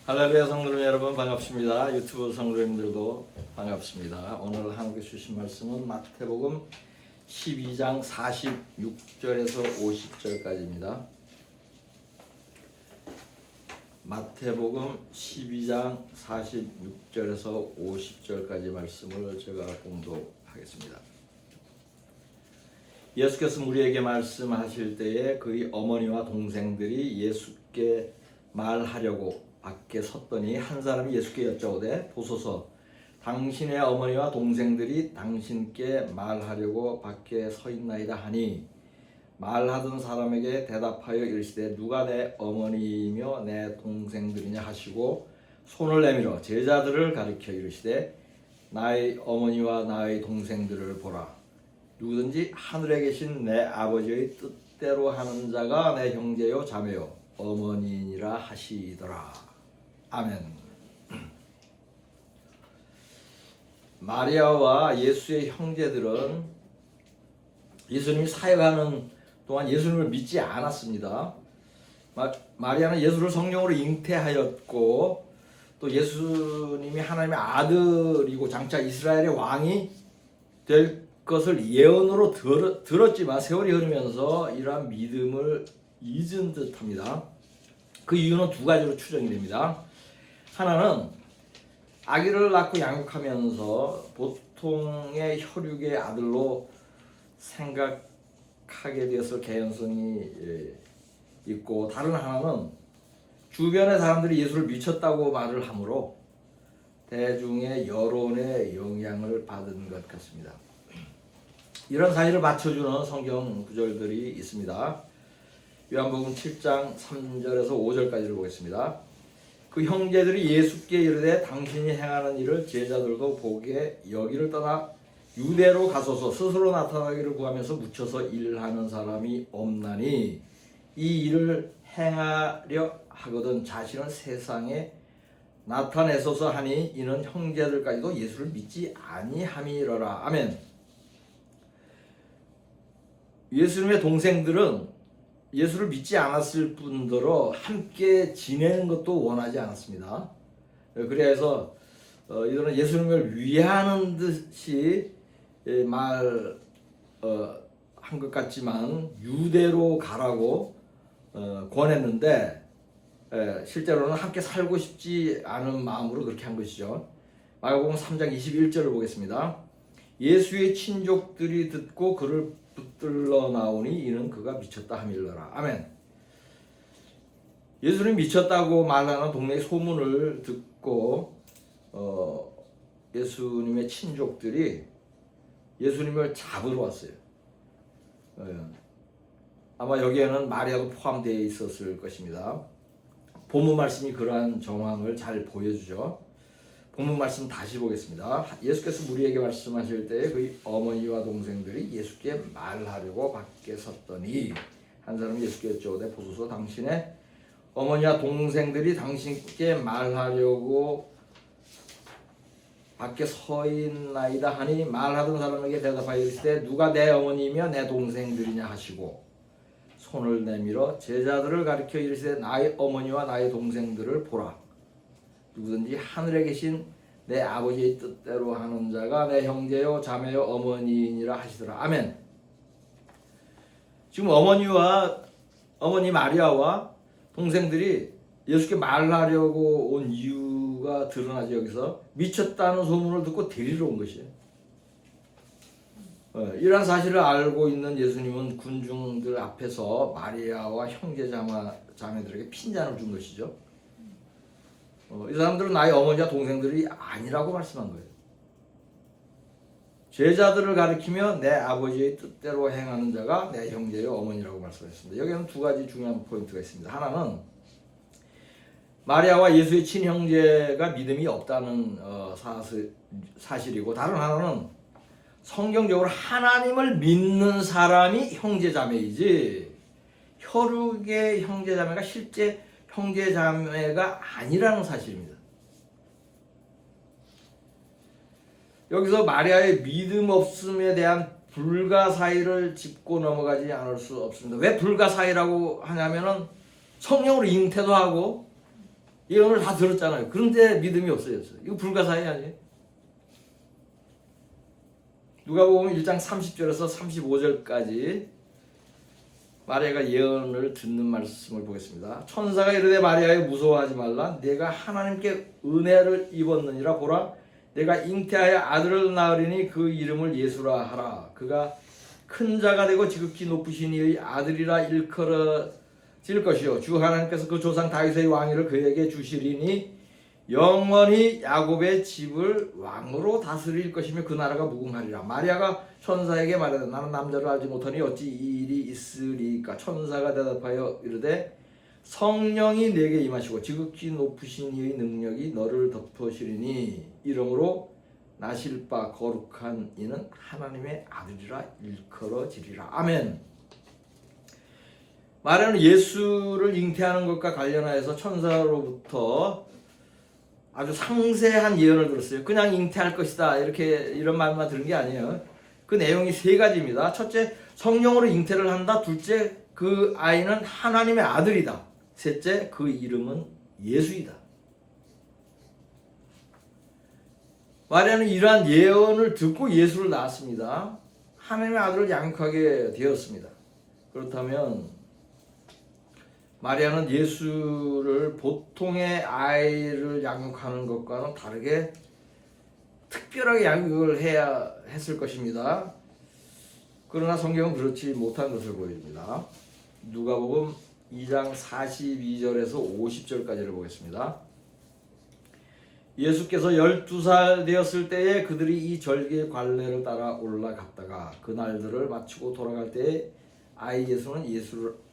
할렐루야 성도님 여러분 반갑습니다. 유튜브 성도님들도 반갑습니다. 오늘 하나님께 주신 말씀은 마태복음 12장 46절에서 50절까지입니다. 마태복음 12장 46절에서 50절까지 말씀을 제가 공독하겠습니다. 예수께서 우리에게 말씀하실 때에 그의 어머니와 동생들이 예수께 말하려고 밖에 섰더니 한 사람이 예수께 여짜오되 보소서 당신의 어머니와 동생들이 당신께 말하려고 밖에 서 있나이다 하니 말하던 사람에게 대답하여 이르시되 누가 내 어머니이며 내 동생들이냐 하시고 손을 내밀어 제자들을 가리켜 이르시되 나의 어머니와 나의 동생들을 보라. 누구든지 하늘에 계신 내 아버지의 뜻대로 하는 자가 내 형제요 자매요 어머니니라 하시더라. 아멘. 마리아와 예수의 형제들은 예수님이 사역하는 동안 예수님을 믿지 않았습니다. 마리아는 예수를 성령으로 잉태하였고 또 예수님이 하나님의 아들이고 장차 이스라엘의 왕이 될 것을 예언으로 들었지만 세월이 흐르면서 이러한 믿음을 잊은 듯합니다. 그 이유는 두 가지로 추정이 됩니다. 하나는 아기를 낳고 양육하면서 보통의 혈육의 아들로 생각하게 되어서 개연성이 있고, 다른 하나는 주변의 사람들이 예수를 미쳤다고 말을 하므로 대중의 여론의 영향을 받은 것 같습니다. 이런 사실을 맞춰주는 성경 구절들이 있습니다. 요한복음 7장 3절에서 5절까지를 보겠습니다. 그 형제들이 예수께 이르되 당신이 행하는 일을 제자들도 보게 여기를 떠나 유대로 가소서 스스로 나타나기를 구하면서 묻혀서 일하는 사람이 없나니 이 일을 행하려 하거든 자신은 세상에 나타내소서 하니 이는 형제들까지도 예수를 믿지 아니함이러라. 아멘. 예수님의 동생들은 예수를 믿지 않았을 뿐더러 함께 지내는 것도 원하지 않았습니다. 그래서 이들은 예수님을 위하는 듯이 말한 것 같지만 유대로 가라고 권했는데 실제로는 함께 살고 싶지 않은 마음으로 그렇게 한 것이죠. 마가복음 3장 21절을 보겠습니다. 예수의 친족들이 듣고 그를 붙들러 나오니 이는 그가 미쳤다 함일러라. 아멘. 예수님 미쳤다고 말하는 동네의 소문을 듣고 예수님의 친족들이 예수님을 잡으러 왔어요. 아마 여기에는 마리아도 포함되어 있었을 것입니다. 본문 말씀이 그러한 정황을 잘 보여주죠. 본문 말씀 다시 보겠습니다. 예수께서 우리에게 말씀하실 때에 그의 어머니와 동생들이 예수께 말하려고 밖에 섰더니 한 사람이 예수께 여쭤오되 보소서 당신의 어머니와 동생들이 당신께 말하려고 밖에 서 있나이다 하니 말하던 사람에게 대답하여 이르시되 누가 내 어머니이며 내 동생들이냐 하시고 손을 내밀어 제자들을 가리켜 이르시되 나의 어머니와 나의 동생들을 보라. 누구든지 하늘에 계신 내 아버지의 뜻대로 하는 자가 내 형제요 자매요 어머니니라 하시더라. 아멘. 지금 어머니 마리아와 동생들이 예수께 말하려고 온 이유가 드러나죠. 여기서 미쳤다는 소문을 듣고 데리러 온 것이에요. 이러한 사실을 알고 있는 예수님은 군중들 앞에서 마리아와 형제 자매들에게 핀잔을 준 것이죠. 이 사람들은 나의 어머니와 동생들이 아니라고 말씀한 거예요. 제자들을 가리키며 내 아버지의 뜻대로 행하는 자가 내 형제요 어머니라고 말씀했습니다. 여기에는 두 가지 중요한 포인트가 있습니다. 하나는 마리아와 예수의 친형제가 믿음이 없다는 사실이고, 다른 하나는 성경적으로 하나님을 믿는 사람이 형제자매이지 혈육의 형제자매가 실제 형제자매가 아니라는 사실입니다. 여기서 마리아의 믿음 없음에 대한 불가사의를 짚고 넘어가지 않을 수 없습니다. 왜 불가사의라고 하냐면은 성령으로 잉태도 하고 예언을 다 들었잖아요. 그런데 믿음이 없어졌어요. 이거 불가사의 아니에요? 누가복음 1장 30절에서 35절까지 마리아가 예언을 듣는 말씀을 보겠습니다. 천사가 이르되 마리아여 무서워하지 말라. 내가 하나님께 은혜를 입었느니라. 보라 내가 잉태하여 아들을 낳으리니 그 이름을 예수라 하라. 그가 큰 자가 되고 지극히 높으신 이의 아들이라 일컬어질 것이요 주 하나님께서 그 조상 다윗의 왕위를 그에게 주시리니 영원히 야곱의 집을 왕으로 다스릴 것이며 그 나라가 무궁하리라. 마리아가 천사에게 말하되 나는 남자를 알지 못하니 어찌 이 일이 있으리까. 천사가 대답하여 이르되 성령이 내게 임하시고 지극히 높으신 이의 능력이 너를 덮으시리니 이러므로 나실 바 거룩한 이는 하나님의 아들이라 일컬어지리라. 아멘. 마리아는 예수를 잉태하는 것과 관련하여서 천사로부터 아주 상세한 예언을 들었어요. 그냥 잉태할 것이다 이렇게 이런 말만 들은 게 아니에요. 그 내용이 세 가지입니다. 첫째, 성령으로 잉태를 한다. 둘째, 그 아이는 하나님의 아들이다. 셋째, 그 이름은 예수이다. 마리아는 이러한 예언을 듣고 예수를 낳았습니다. 하나님의 아들을 양육하게 되었습니다. 그렇다면 마리아는 예수를 보통의 아이를 양육하는 것과는 다르게 특별하게 양육을 해야 했을 것입니다. 그러나 성경은 그렇지 못한 것을 보여줍니다. 누가복음 2장 42절에서 50절까지를 보겠습니다. 예수께서 12살 되었을 때에 그들이 이 절기의 관례를 따라 올라갔다가 그 날들을 마치고 돌아갈 때에 아이 예수는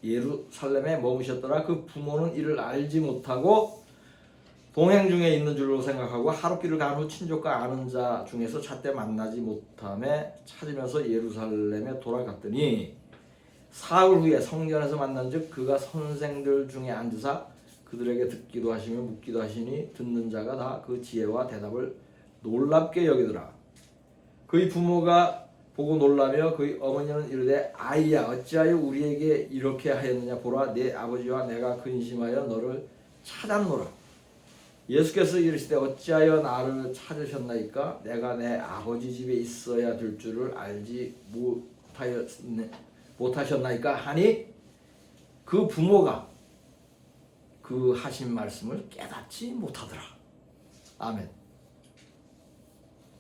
예루살렘에 머무셨더라. 그 부모는 이를 알지 못하고 동행 중에 있는 줄로 생각하고 하룻길을 간 후 친족과 아는 자 중에서 찻때 만나지 못함에 찾으면서 예루살렘에 돌아갔더니 사흘 후에 성전에서 만난즉 그가 선생들 중에 앉으사 그들에게 듣기도 하시며 묻기도 하시니 듣는 자가 다 그 지혜와 대답을 놀랍게 여기더라. 그의 부모가 보고 놀라며 그의 어머니는 이르되 아이야 어찌하여 우리에게 이렇게 하였느냐. 보라 내 아버지와 내가 근심하여 너를 찾았노라. 예수께서 이르시되 어찌하여 나를 찾으셨나이까. 내가 내 아버지 집에 있어야 될 줄을 알지 못하셨나이까 하니 그 부모가 그 하신 말씀을 깨닫지 못하더라. 아멘.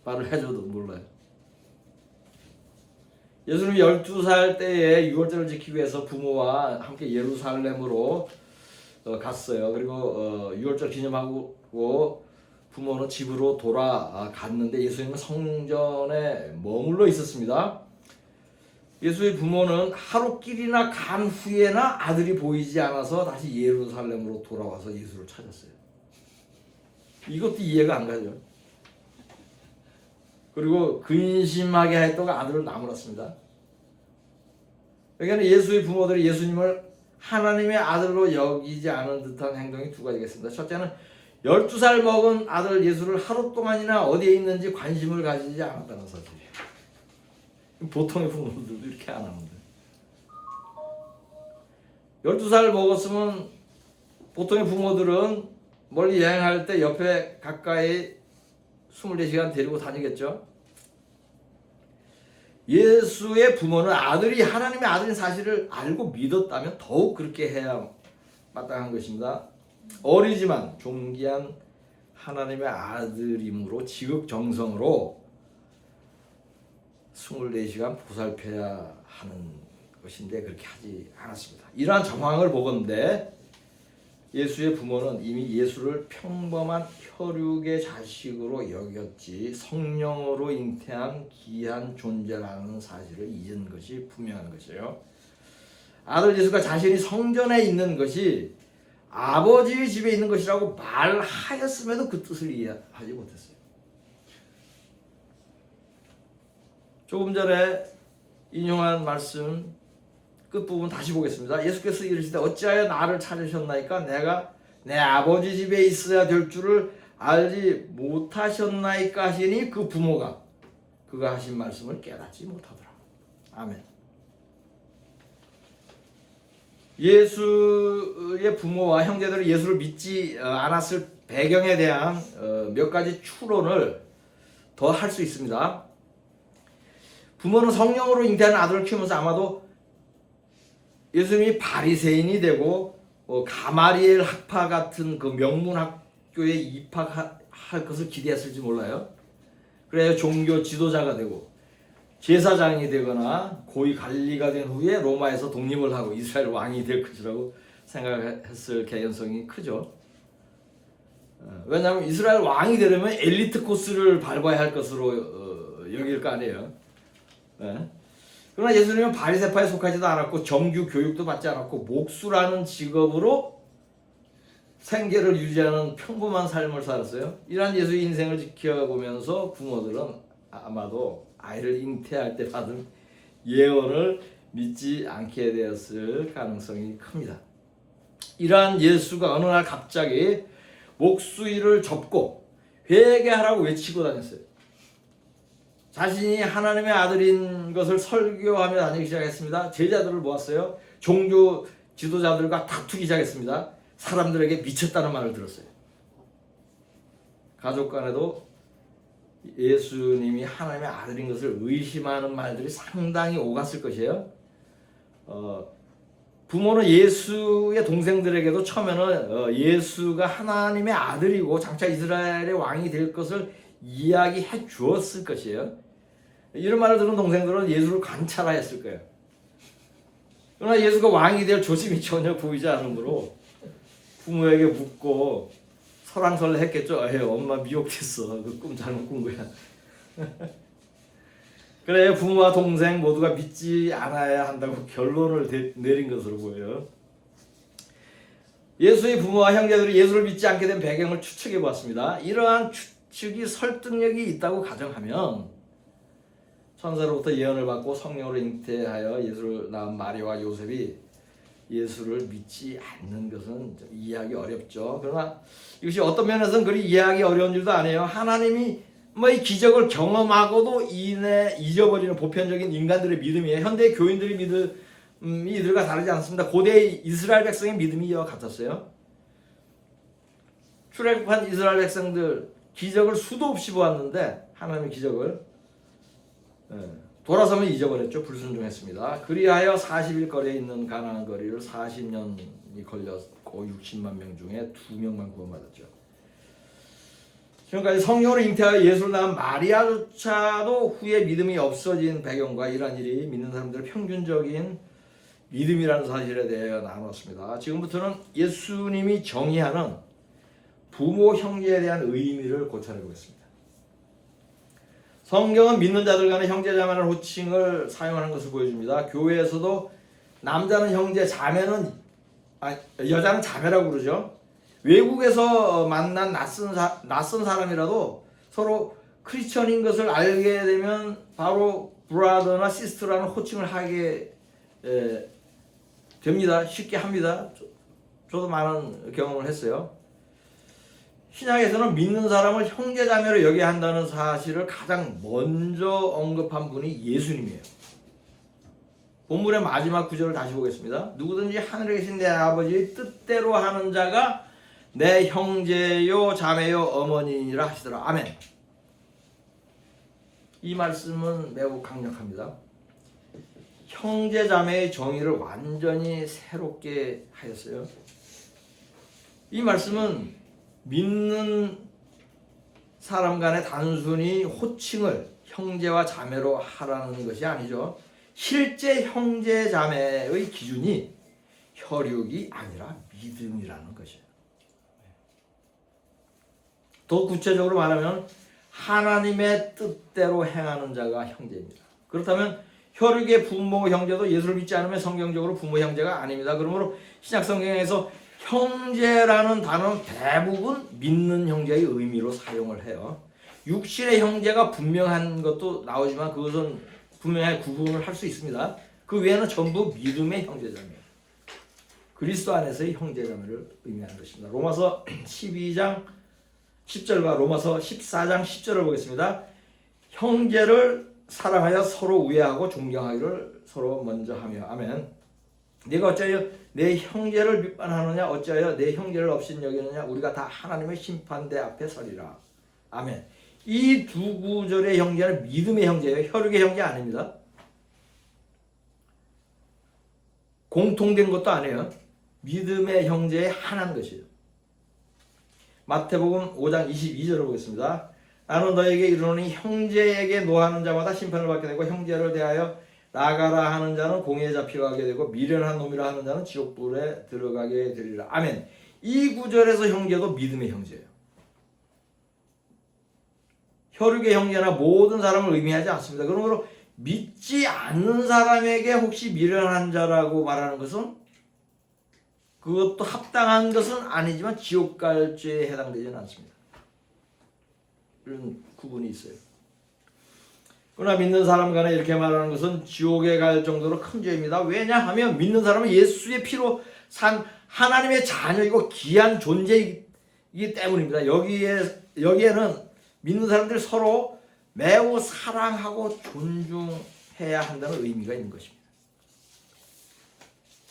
말을 해줘도 몰라요. 예수님이 12살 때에 유월절을 지키기 위해서 부모와 함께 예루살렘으로 갔어요. 그리고 유월절 기념하고 부모는 집으로 돌아갔는데 예수님은 성전에 머물러 있었습니다. 예수의 부모는 하루길이나 간 후에나 아들이 보이지 않아서 다시 예루살렘으로 돌아와서 예수를 찾았어요. 이것도 이해가 안 가죠. 그리고 근심하게 했다가 아들을 나무랐습니다. 그러니까 예수의 부모들이 예수님을 하나님의 아들로 여기지 않은 듯한 행동이 두 가지겠습니다. 첫째는 12살 먹은 아들 예수를 하루 동안이나 어디에 있는지 관심을 가지지 않았다는 사실이에요. 보통의 부모들도 이렇게 안 하는데 12살 먹었으면 보통의 부모들은 멀리 여행할 때 옆에 가까이 24시간 데리고 다니겠죠. 예수의 부모는 아들이 하나님의 아들인 사실을 알고 믿었다면 더욱 그렇게 해야 마땅한 것입니다. 어리지만 존귀한 하나님의 아들이므로 지극정성으로 24시간 보살펴야 하는 것인데 그렇게 하지 않았습니다. 이러한 정황을 보건대 예수의 부모는 이미 예수를 평범한 혈육의 자식으로 여겼지 성령으로 잉태한 귀한 존재라는 사실을 잊은 것이 분명한 것이에요. 아들 예수가 자신이 성전에 있는 것이 아버지의 집에 있는 것이라고 말하였음에도 그 뜻을 이해하지 못했어요. 조금 전에 인용한 말씀 끝부분 다시 보겠습니다. 예수께서 이르시되 어찌하여 나를 찾으셨나이까. 내가 내 아버지 집에 있어야 될 줄을 알지 못하셨나이까 하시니 그 부모가 그가 하신 말씀을 깨닫지 못하더라. 아멘. 예수의 부모와 형제들이 예수를 믿지 않았을 배경에 대한 몇 가지 추론을 더 할 수 있습니다. 부모는 성령으로 잉태하는 아들을 키우면서 아마도 예수님이 바리새인이 되고 가마리엘 학파 같은 그 명문 학교에 입학할 것을 기대했을지 몰라요. 그래야 종교 지도자가 되고 제사장이 되거나 고위 관리가 된 후에 로마에서 독립을 하고 이스라엘 왕이 될 것이라고 생각했을 개연성이 크죠. 왜냐하면 이스라엘 왕이 되려면 엘리트 코스를 밟아야 할 것으로 여길 거 아니에요. 그러나 예수님은 바리새파에 속하지도 않았고 정규 교육도 받지 않았고 목수라는 직업으로 생계를 유지하는 평범한 삶을 살았어요. 이러한 예수의 인생을 지켜보면서 부모들은 아마도 아이를 잉태할 때 받은 예언을 믿지 않게 되었을 가능성이 큽니다. 이러한 예수가 어느 날 갑자기 목수 일을 접고 회개하라고 외치고 다녔어요. 자신이 하나님의 아들인 것을 설교하며 다니기 시작했습니다. 제자들을 모았어요. 종교 지도자들과 다투기 시작했습니다. 사람들에게 미쳤다는 말을 들었어요. 가족 간에도 예수님이 하나님의 아들인 것을 의심하는 말들이 상당히 오갔을 것이에요. 부모는 예수의 동생들에게도 처음에는 예수가 하나님의 아들이고 장차 이스라엘의 왕이 될 것을 이야기해 주었을 것이에요. 이런 말을 들은 동생들은 예수를 관찰하였을 거예요. 그러나 예수가 왕이 될 조짐이 전혀 보이지 않으므로 부모에게 묻고 설왕설래 했겠죠. 엄마 미혹됐어. 그 꿈 잘못 꾼 거야. 그래 부모와 동생 모두가 믿지 않아야 한다고 결론을 내린 것으로 보여요. 예수의 부모와 형제들이 예수를 믿지 않게 된 배경을 추측해 보았습니다. 이러한 추측이 설득력이 있다고 가정하면 천사로부터 예언을 받고 성령으로 잉태하여 예수를 낳은 마리아와 요셉이 예수를 믿지 않는 것은 좀 이해하기 어렵죠. 그러나 이것이 어떤 면에서는 그리 이해하기 어려운 줄도 아니에요. 하나님이 이 기적을 경험하고도 잊어버리는 보편적인 인간들의 믿음이에요. 현대 교인들의 믿음이 이들과 다르지 않습니다. 고대 이스라엘 백성의 믿음이 이와 같았어요. 출애굽한 이스라엘 백성들 기적을 수도 없이 보았는데 하나님의 기적을 돌아서면 잊어버렸죠. 불순종했습니다. 그리하여 40일 거리에 있는 가나안 거리를 40년이 걸렸고 60만 명 중에 2명만 구원받았죠. 지금까지 성령으로 잉태하여 예수를 낳은 마리아조차도 후에 믿음이 없어진 배경과 이러한 일이 믿는 사람들의 평균적인 믿음이라는 사실에 대해 나눴습니다. 지금부터는 예수님이 정의하는 부모 형제에 대한 의미를 고찰해 보겠습니다. 성경은 믿는 자들 간의 형제자매라는 호칭을 사용하는 것을 보여줍니다. 교회에서도 남자는 형제, 여자는 자매라고 그러죠. 외국에서 만난 낯선 사람이라도 서로 크리스천인 것을 알게 되면 바로 브라더나 시스터라는 호칭을 하게 됩니다. 쉽게 합니다. 저도 많은 경험을 했어요. 신약에서는 믿는 사람을 형제자매로 여겨야 한다는 사실을 가장 먼저 언급한 분이 예수님이에요. 본문의 마지막 구절을 다시 보겠습니다. 누구든지 하늘에 계신 내 아버지의 뜻대로 하는 자가 내 형제요 자매요 어머니니라 하시더라. 아멘. 이 말씀은 매우 강력합니다. 형제자매의 정의를 완전히 새롭게 하였어요. 이 말씀은 믿는 사람 간에 단순히 호칭을 형제와 자매로 하라는 것이 아니죠. 실제 형제 자매의 기준이 혈육이 아니라 믿음이라는 것이에요. 더 구체적으로 말하면 하나님의 뜻대로 행하는 자가 형제입니다. 그렇다면 혈육의 부모 형제도 예수를 믿지 않으면 성경적으로 부모 형제가 아닙니다. 그러므로 신약 성경에서 형제라는 단어는 대부분 믿는 형제의 의미로 사용을 해요. 육신의 형제가 분명한 것도 나오지만 그것은 분명히 구분을 할 수 있습니다. 그 외에는 전부 믿음의 형제자매예요. 그리스도 안에서의 형제자매를 의미하는 것입니다. 로마서 12장 10절과 로마서 14장 10절을 보겠습니다. 형제를 사랑하여 서로 우애하고 존경하기를 서로 먼저 하며 아멘. 네가 어찌하여 내 형제를 비판하느냐 어찌하여 내 형제를 없인 여기느냐 우리가 다 하나님의 심판대 앞에 서리라. 아멘. 이 두 구절의 형제는 믿음의 형제예요. 혈육의 형제 아닙니다. 공통된 것도 아니에요. 믿음의 형제에 하나인 것이에요. 마태복음 5장 22절을 보겠습니다. 나는 너에게 이르노니 형제에게 노하는 자마다 심판을 받게 되고 형제를 대하여 나가라 하는 자는 공의에 잡혀가게 되고 미련한 놈이라 하는 자는 지옥불에 들어가게 되리라. 아멘. 이 구절에서 형제도 믿음의 형제예요. 혈육의 형제나 모든 사람을 의미하지 않습니다. 그러므로 믿지 않는 사람에게 혹시 미련한 자라고 말하는 것은 그것도 합당한 것은 아니지만 지옥 갈 죄에 해당되지는 않습니다. 이런 구분이 있어요. 그러나 믿는 사람 간에 이렇게 말하는 것은 지옥에 갈 정도로 큰 죄입니다. 왜냐하면 믿는 사람은 예수의 피로 산 하나님의 자녀이고 귀한 존재이기 때문입니다. 여기에는 믿는 사람들이 서로 매우 사랑하고 존중해야 한다는 의미가 있는 것입니다.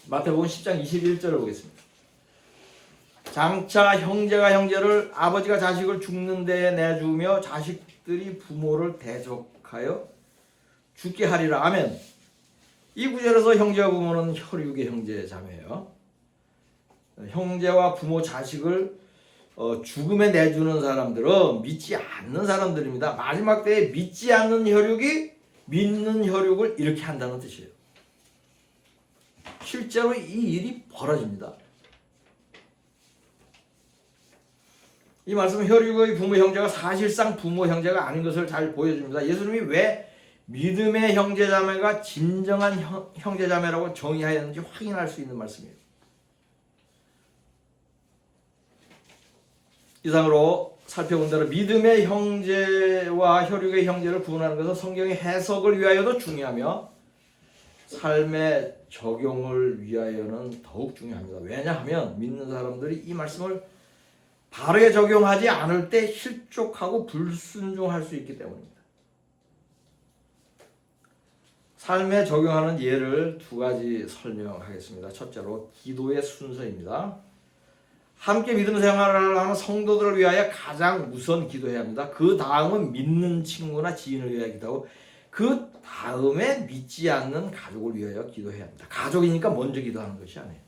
마태복음 10장 21절을 보겠습니다. 장차 형제가 형제를 아버지가 자식을 죽는 데에 내주며 자식들이 부모를 대적하여 죽게 하리라. 아멘. 이 구절에서 형제와 부모는 혈육의 형제 자매예요. 형제와 부모 자식을 죽음에 내주는 사람들은 믿지 않는 사람들입니다. 마지막 때에 믿지 않는 혈육이 믿는 혈육을 이렇게 한다는 뜻이에요. 실제로 이 일이 벌어집니다. 이 말씀은 혈육의 부모 형제가 사실상 부모 형제가 아닌 것을 잘 보여줍니다. 예수님이 왜 믿음의 형제자매가 진정한 형제자매라고 정의하였는지 확인할 수 있는 말씀이에요. 이상으로 살펴본 대로 믿음의 형제와 혈육의 형제를 구분하는 것은 성경의 해석을 위하여도 중요하며 삶의 적용을 위하여는 더욱 중요합니다. 왜냐하면 믿는 사람들이 이 말씀을 바르게 적용하지 않을 때 실족하고 불순종할 수 있기 때문입니다. 삶에 적용하는 예를 두 가지 설명하겠습니다. 첫째로 기도의 순서입니다. 함께 믿음 생활을 하는 성도들을 위하여 가장 우선 기도해야 합니다. 그 다음은 믿는 친구나 지인을 위하여 기도하고 그 다음에 믿지 않는 가족을 위하여 기도해야 합니다. 가족이니까 먼저 기도하는 것이 아니에요.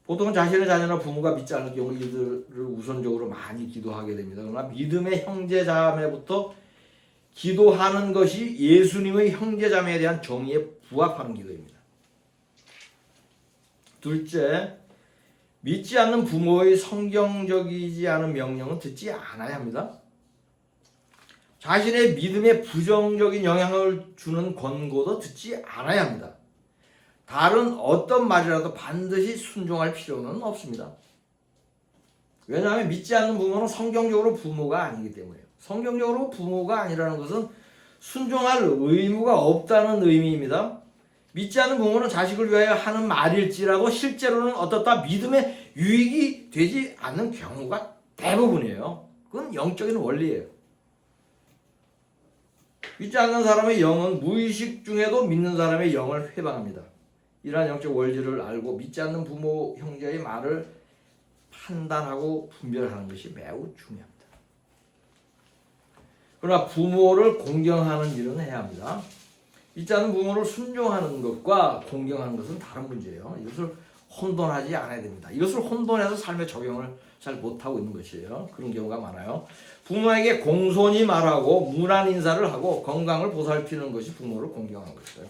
보통은 자신의 자녀나 부모가 믿지 않을 경우 이들을 우선적으로 많이 기도하게 됩니다. 그러나 믿음의 형제자매부터 기도하는 것이 예수님의 형제자매에 대한 정의에 부합하는 기도입니다. 둘째, 믿지 않는 부모의 성경적이지 않은 명령은 듣지 않아야 합니다. 자신의 믿음에 부정적인 영향을 주는 권고도 듣지 않아야 합니다. 다른 어떤 말이라도 반드시 순종할 필요는 없습니다. 왜냐하면 믿지 않는 부모는 성경적으로 부모가 아니기 때문이에요. 성경적으로 부모가 아니라는 것은 순종할 의무가 없다는 의미입니다. 믿지 않는 부모는 자식을 위하여 하는 말일지라도 실제로는 어떻다 믿음에 유익이 되지 않는 경우가 대부분이에요. 그건 영적인 원리예요. 믿지 않는 사람의 영은 무의식 중에도 믿는 사람의 영을 회방합니다. 이러한 영적 원리를 알고 믿지 않는 부모, 형제의 말을 판단하고 분별하는 것이 매우 중요합니다. 그러나 부모를 공경하는 일은 해야 합니다. 믿지 않는 부모를 순종하는 것과 공경하는 것은 다른 문제예요. 이것을 혼돈하지 않아야 됩니다. 이것을 혼돈해서 삶에 적용을 잘 못하고 있는 것이에요. 그런 경우가 많아요. 부모에게 공손히 말하고 문안 인사를 하고 건강을 보살피는 것이 부모를 공경하는 것이에요.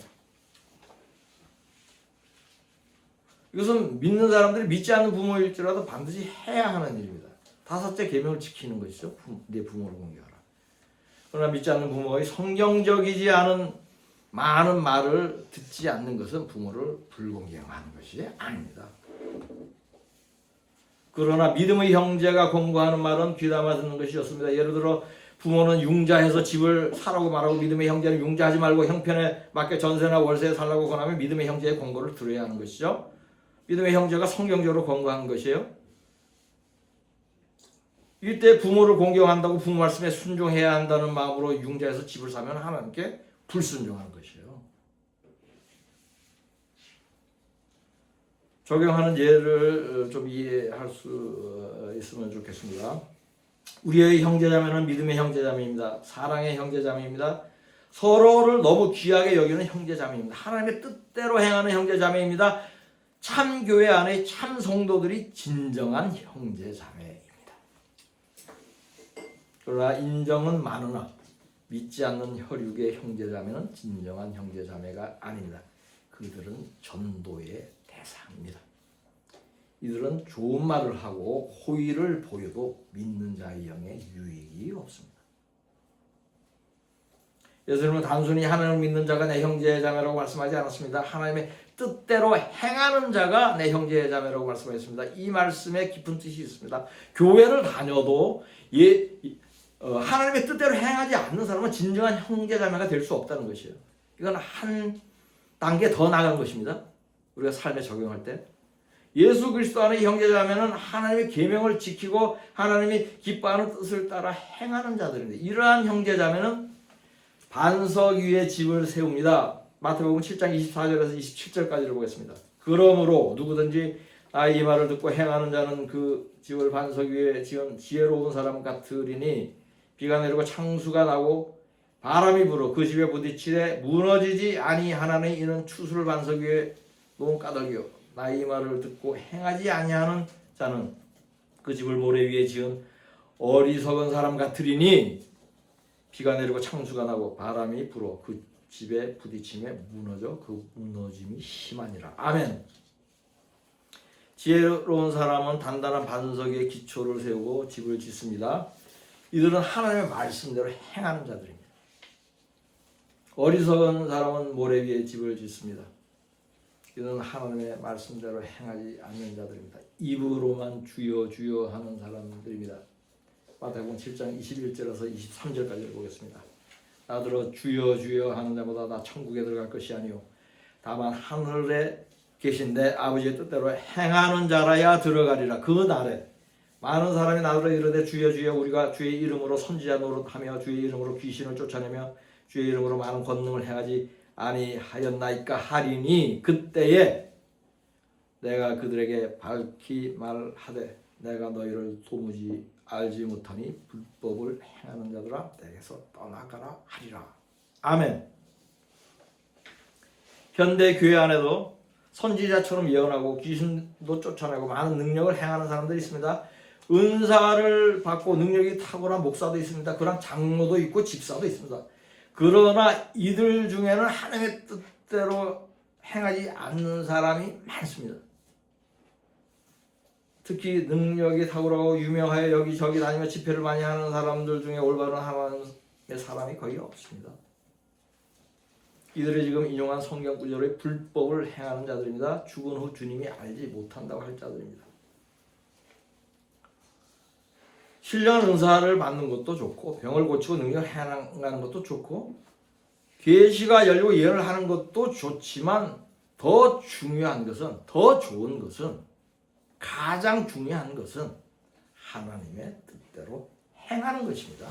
이것은 믿는 사람들이 믿지 않는 부모일지라도 반드시 해야 하는 일입니다. 다섯째 계명을 지키는 것이죠. 내 부모를 공경하라. 그러나 믿지 않는 부모의 성경적이지 않은 많은 말을 듣지 않는 것은 부모를 불공경하는 것이 아닙니다. 그러나 믿음의 형제가 권고하는 말은 귀담아 듣는 것이 좋습니다. 예를 들어 부모는 융자해서 집을 사라고 말하고 믿음의 형제는 융자하지 말고 형편에 맞게 전세나 월세에 살라고 권하면 믿음의 형제의 권고를 들어야 하는 것이죠. 믿음의 형제가 성경적으로 권고한 것이에요. 이때 부모를 공경한다고 부모 말씀에 순종해야 한다는 마음으로 융자해서 집을 사면 하나님께 불순종하는 것이에요. 적용하는 예를 좀 이해할 수 있으면 좋겠습니다. 우리의 형제자매는 믿음의 형제자매입니다. 사랑의 형제자매입니다. 서로를 너무 귀하게 여기는 형제자매입니다. 하나님의 뜻대로 행하는 형제자매입니다. 참 교회 안에 참 성도들이 진정한 형제자매입니다. 그러나 인정은 많으나 믿지 않는 혈육의 형제자매는 진정한 형제자매가 아닙니다. 그들은 전도의 대상입니다. 이들은 좋은 말을 하고 호의를 보여도 믿는 자의 영에 유익이 없습니다. 예수님은 단순히 하나님을 믿는 자가 내 형제자매라고 말씀하지 않았습니다. 하나님의 뜻대로 행하는 자가 내 형제자매라고 말씀하셨습니다. 이 말씀에 깊은 뜻이 있습니다. 교회를 다녀도 하나님의 뜻대로 행하지 않는 사람은 진정한 형제자매가 될 수 없다는 것이에요. 이건 한 단계 더 나간 것입니다. 우리가 삶에 적용할 때 예수 그리스도 안의 형제자매는 하나님의 계명을 지키고 하나님이 기뻐하는 뜻을 따라 행하는 자들입니다. 이러한 형제자매는 반석 위에 집을 세웁니다. 마태복음 7장 24절에서 27절까지를 보겠습니다. 그러므로 누구든지 이 말을 듣고 행하는 자는 그 집을 반석 위에 지은 지혜로운 사람 같으리니 비가 내리고 창수가 나고 바람이 불어 그 집에 부딪히되 무너지지 아니하나니 이는 추수를 반석 위에 놓은 까닭이요 이 말을 듣고 행하지 아니하는 자는 그 집을 모래 위에 지은 어리석은 사람 같으리니 비가 내리고 창수가 나고 바람이 불어 그 집에 부딪힘에 무너져 그 무너짐이 심하니라. 아멘. 지혜로운 사람은 단단한 반석에 기초를 세우고 집을 짓습니다. 이들은 하나님의 말씀대로 행하는 자들입니다. 어리석은 사람은 모래 위에 집을 짓습니다. 이들은 하나님의 말씀대로 행하지 않는 자들입니다. 입으로만 주여 주여 하는 사람들입니다. 마태복음 7장 21절에서 23절까지를 보겠습니다. 나더러 주여 주여 하는 자보다 나 천국에 들어갈 것이 아니요 다만 하늘에 계신 내 아버지의 뜻대로 행하는 자라야 들어가리라. 그 날에 많은 사람이 나더러 이르되 주여 주여 우리가 주의 이름으로 선지자 노릇하며 주의 이름으로 귀신을 쫓아내며 주의 이름으로 많은 권능을 행하지 아니하였나이까 하리니 그때에 내가 그들에게 밝히 말하되 내가 너희를 도무지 알지 못하니 불법을 행하는 자들아 내게서 떠나가라 하리라. 아멘. 현대 교회 안에도 선지자처럼 예언하고 귀신도 쫓아내고 많은 능력을 행하는 사람들이 있습니다. 은사를 받고 능력이 탁월한 목사도 있습니다. 그런 장로도 있고 집사도 있습니다. 그러나 이들 중에는 하나님의 뜻대로 행하지 않는 사람이 많습니다. 특히 능력이 탁월하고 유명하여 여기저기 다니며 집회를 많이 하는 사람들 중에 올바른 하나님의 사람이 거의 없습니다. 이들이 지금 인용한 성경 구절의 불법을 행하는 자들입니다. 죽은 후 주님이 알지 못한다고 할 자들입니다. 신령한 은사를 받는 것도 좋고 병을 고치고 능력을 행하는 것도 좋고 계시가 열리고 예언을 하는 것도 좋지만 더 중요한 것은 더 좋은 것은 가장 중요한 것은 하나님의 뜻대로 행하는 것입니다.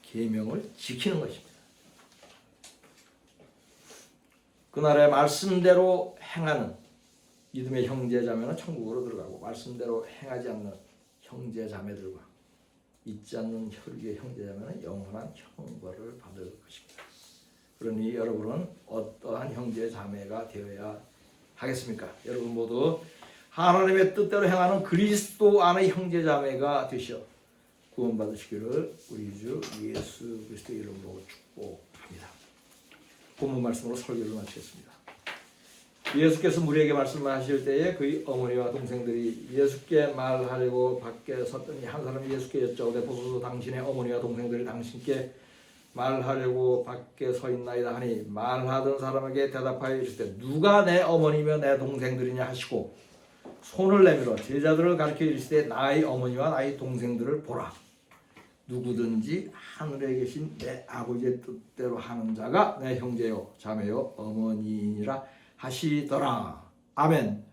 계명을 지키는 것입니다. 그날의 말씀대로 행하는 믿음의 형제자매는 천국으로 들어가고 말씀대로 행하지 않는 형제자매들과 잊지 않는 혈육의 형제자매는 영원한 형벌을 받을 것입니다. 그러니 여러분은 어떠한 형제자매가 되어야 하겠습니까? 여러분 모두 하나님의 뜻대로 행하는 그리스도 안의 형제자매가 되시어 구원받으시기를 우리 주 예수 그리스도의 이름으로 축복합니다. 본문 말씀으로 설교를 마치겠습니다. 예수께서 무리에게 말씀하실 때에 그의 어머니와 동생들이 예수께 말하려고 밖에 섰더니 한 사람이 예수께 여쭤오되 보소서 당신의 어머니와 동생들이 당신께 말하려고 밖에 서 있나이다 하니 말하던 사람에게 대답하여 이르시되 누가 내 어머니며 내 동생들이냐 하시고 손을 내밀어 제자들을 가리켜 이르시되 나의 어머니와 나의 동생들을 보라. 누구든지 하늘에 계신 내 아버지의 뜻대로 하는 자가 내 형제요 자매요 어머니이니라 하시더라. 아멘.